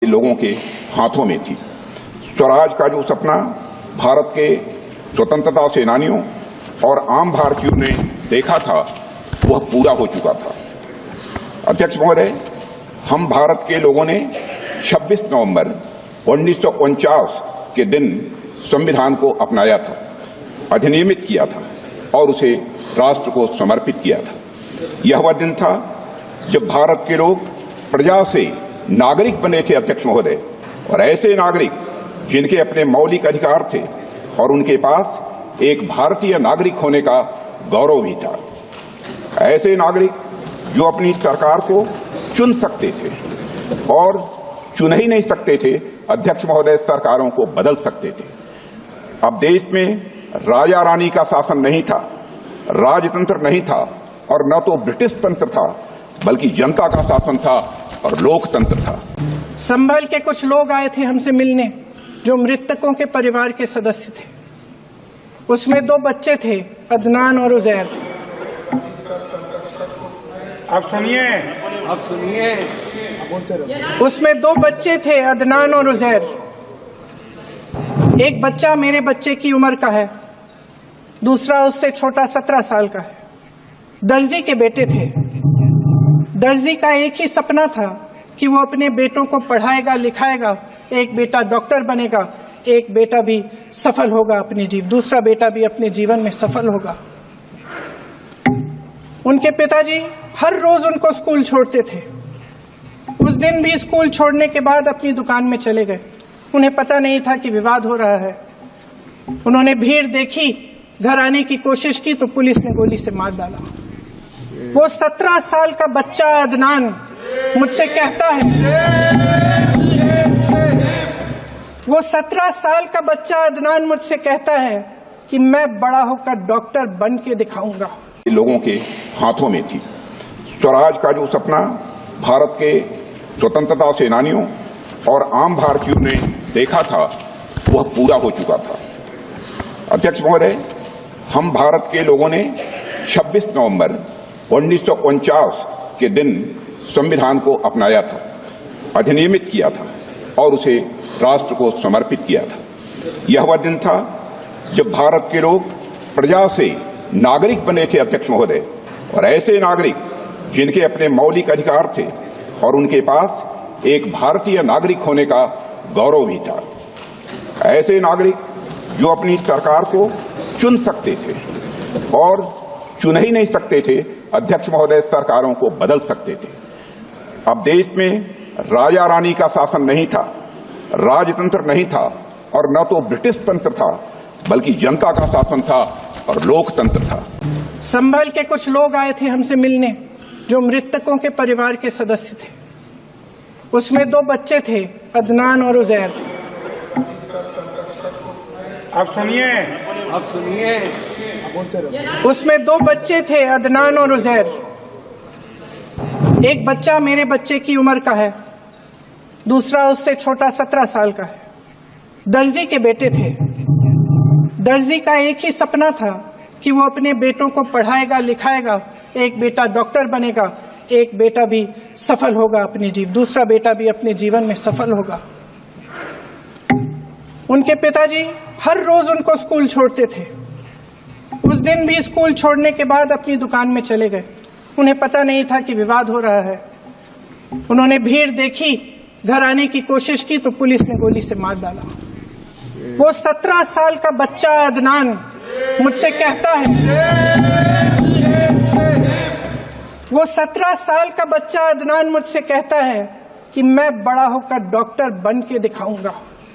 लोगों के हाथों में थी। स्वराज का जो सपना भारत के स्वतंत्रता सेनानियों और आम भारतीयों ने देखा था वह पूरा हो चुका था। अध्यक्ष महोदय, हम भारत के लोगों ने 26 नवंबर 1949 के दिन संविधान को अपनाया था, अधिनियमित किया था और उसे राष्ट्र को समर्पित किया था। यह वह दिन था जब भारत के लोग प्रजा से नागरिक बने थे अध्यक्ष महोदय, और ऐसे नागरिक जिनके अपने मौलिक अधिकार थे और उनके पास एक भारतीय नागरिक होने का गौरव भी था। ऐसे नागरिक जो अपनी सरकार को चुन सकते थे और चुन ही नहीं सकते थे अध्यक्ष महोदय, सरकारों को बदल सकते थे। अब देश में राजा रानी का शासन नहीं था, राजतंत्र नहीं था और न तो ब्रिटिश तंत्र था, बल्कि जनता का शासन था और लोकतंत्र था। संभल के कुछ लोग आए थे हमसे मिलने जो मृतकों के परिवार के सदस्य थे। उसमें 2 बच्चे थे, अदनान और उजैर। आप सुनिए। उसमें 2 बच्चे थे, अदनान और उजैर। एक बच्चा मेरे बच्चे की उम्र का है, दूसरा उससे छोटा 17 साल का है। दर्जी के बेटे थे। दर्जी का एक ही सपना था कि वो अपने बेटों को पढ़ाएगा, लिखाएगा। एक बेटा डॉक्टर बनेगा, एक बेटा भी सफल होगा दूसरा बेटा भी अपने जीवन में सफल होगा। उनके पिताजी हर रोज उनको स्कूल छोड़ते थे। उस दिन भी स्कूल छोड़ने के बाद अपनी दुकान में चले गए। उन्हें पता नहीं था कि विवाद हो रहा है। उन्होंने भीड़ देखी, घर आने की कोशिश की तो पुलिस ने गोली से मार डाला। वो 17 साल का बच्चा अदनान मुझसे कहता है, वो 17 साल का बच्चा अदनान मुझसे कहता है कि मैं बड़ा होकर डॉक्टर बन के दिखाऊंगा। लोगों के हाथों में थी। स्वराज का जो सपना भारत के स्वतंत्रता सेनानियों और आम भारतीयों ने देखा था वह पूरा हो चुका था। अध्यक्ष महोदय, हम भारत के लोगों ने 26 नवंबर 1949 के दिन संविधान को अपनाया था, अधिनियमित किया था और उसे राष्ट्र को समर्पित किया था। यह वह दिन था जब भारत के लोग प्रजा से नागरिक बने थे अध्यक्ष महोदय, और ऐसे नागरिक जिनके अपने मौलिक अधिकार थे और उनके पास एक भारतीय नागरिक होने का गौरव भी था। ऐसे नागरिक जो अपनी सरकार को चुन सकते थे और चुन ही नहीं सकते थे अध्यक्ष महोदय, सरकारों को बदल सकते थे। अब देश में राजा रानी का शासन नहीं था, राजतंत्र नहीं था और न तो ब्रिटिश तंत्र था, बल्कि जनता का शासन था और लोकतंत्र था। संभल के कुछ लोग आए थे हमसे मिलने जो मृतकों के परिवार के सदस्य थे। उसमें 2 बच्चे थे, अदनान और उजैर। आप सुनिए। उसमें 2 बच्चे थे, अदनान और उजैर। एक बच्चा मेरे बच्चे की उम्र का है, दूसरा उससे छोटा 17 साल का है। दर्जी के बेटे थे। दर्जी का एक ही सपना था कि वो अपने बेटों को पढ़ाएगा, लिखाएगा। एक बेटा डॉक्टर बनेगा, एक बेटा भी सफल होगा दूसरा बेटा भी अपने जीवन में सफल होगा। उनके पिताजी हर रोज उनको स्कूल छोड़ते थे। उस दिन भी स्कूल छोड़ने के बाद अपनी दुकान में चले गए। उन्हें पता नहीं था कि विवाद हो रहा है। उन्होंने भीड़ देखी, घर आने की कोशिश की तो पुलिस ने गोली से मार डाला। वो 17 साल का बच्चा अदनान मुझसे कहता है, वो 17 साल का बच्चा अदनान मुझसे कहता है कि मैं बड़ा होकर डॉक्टर बन के दिखाऊंगा।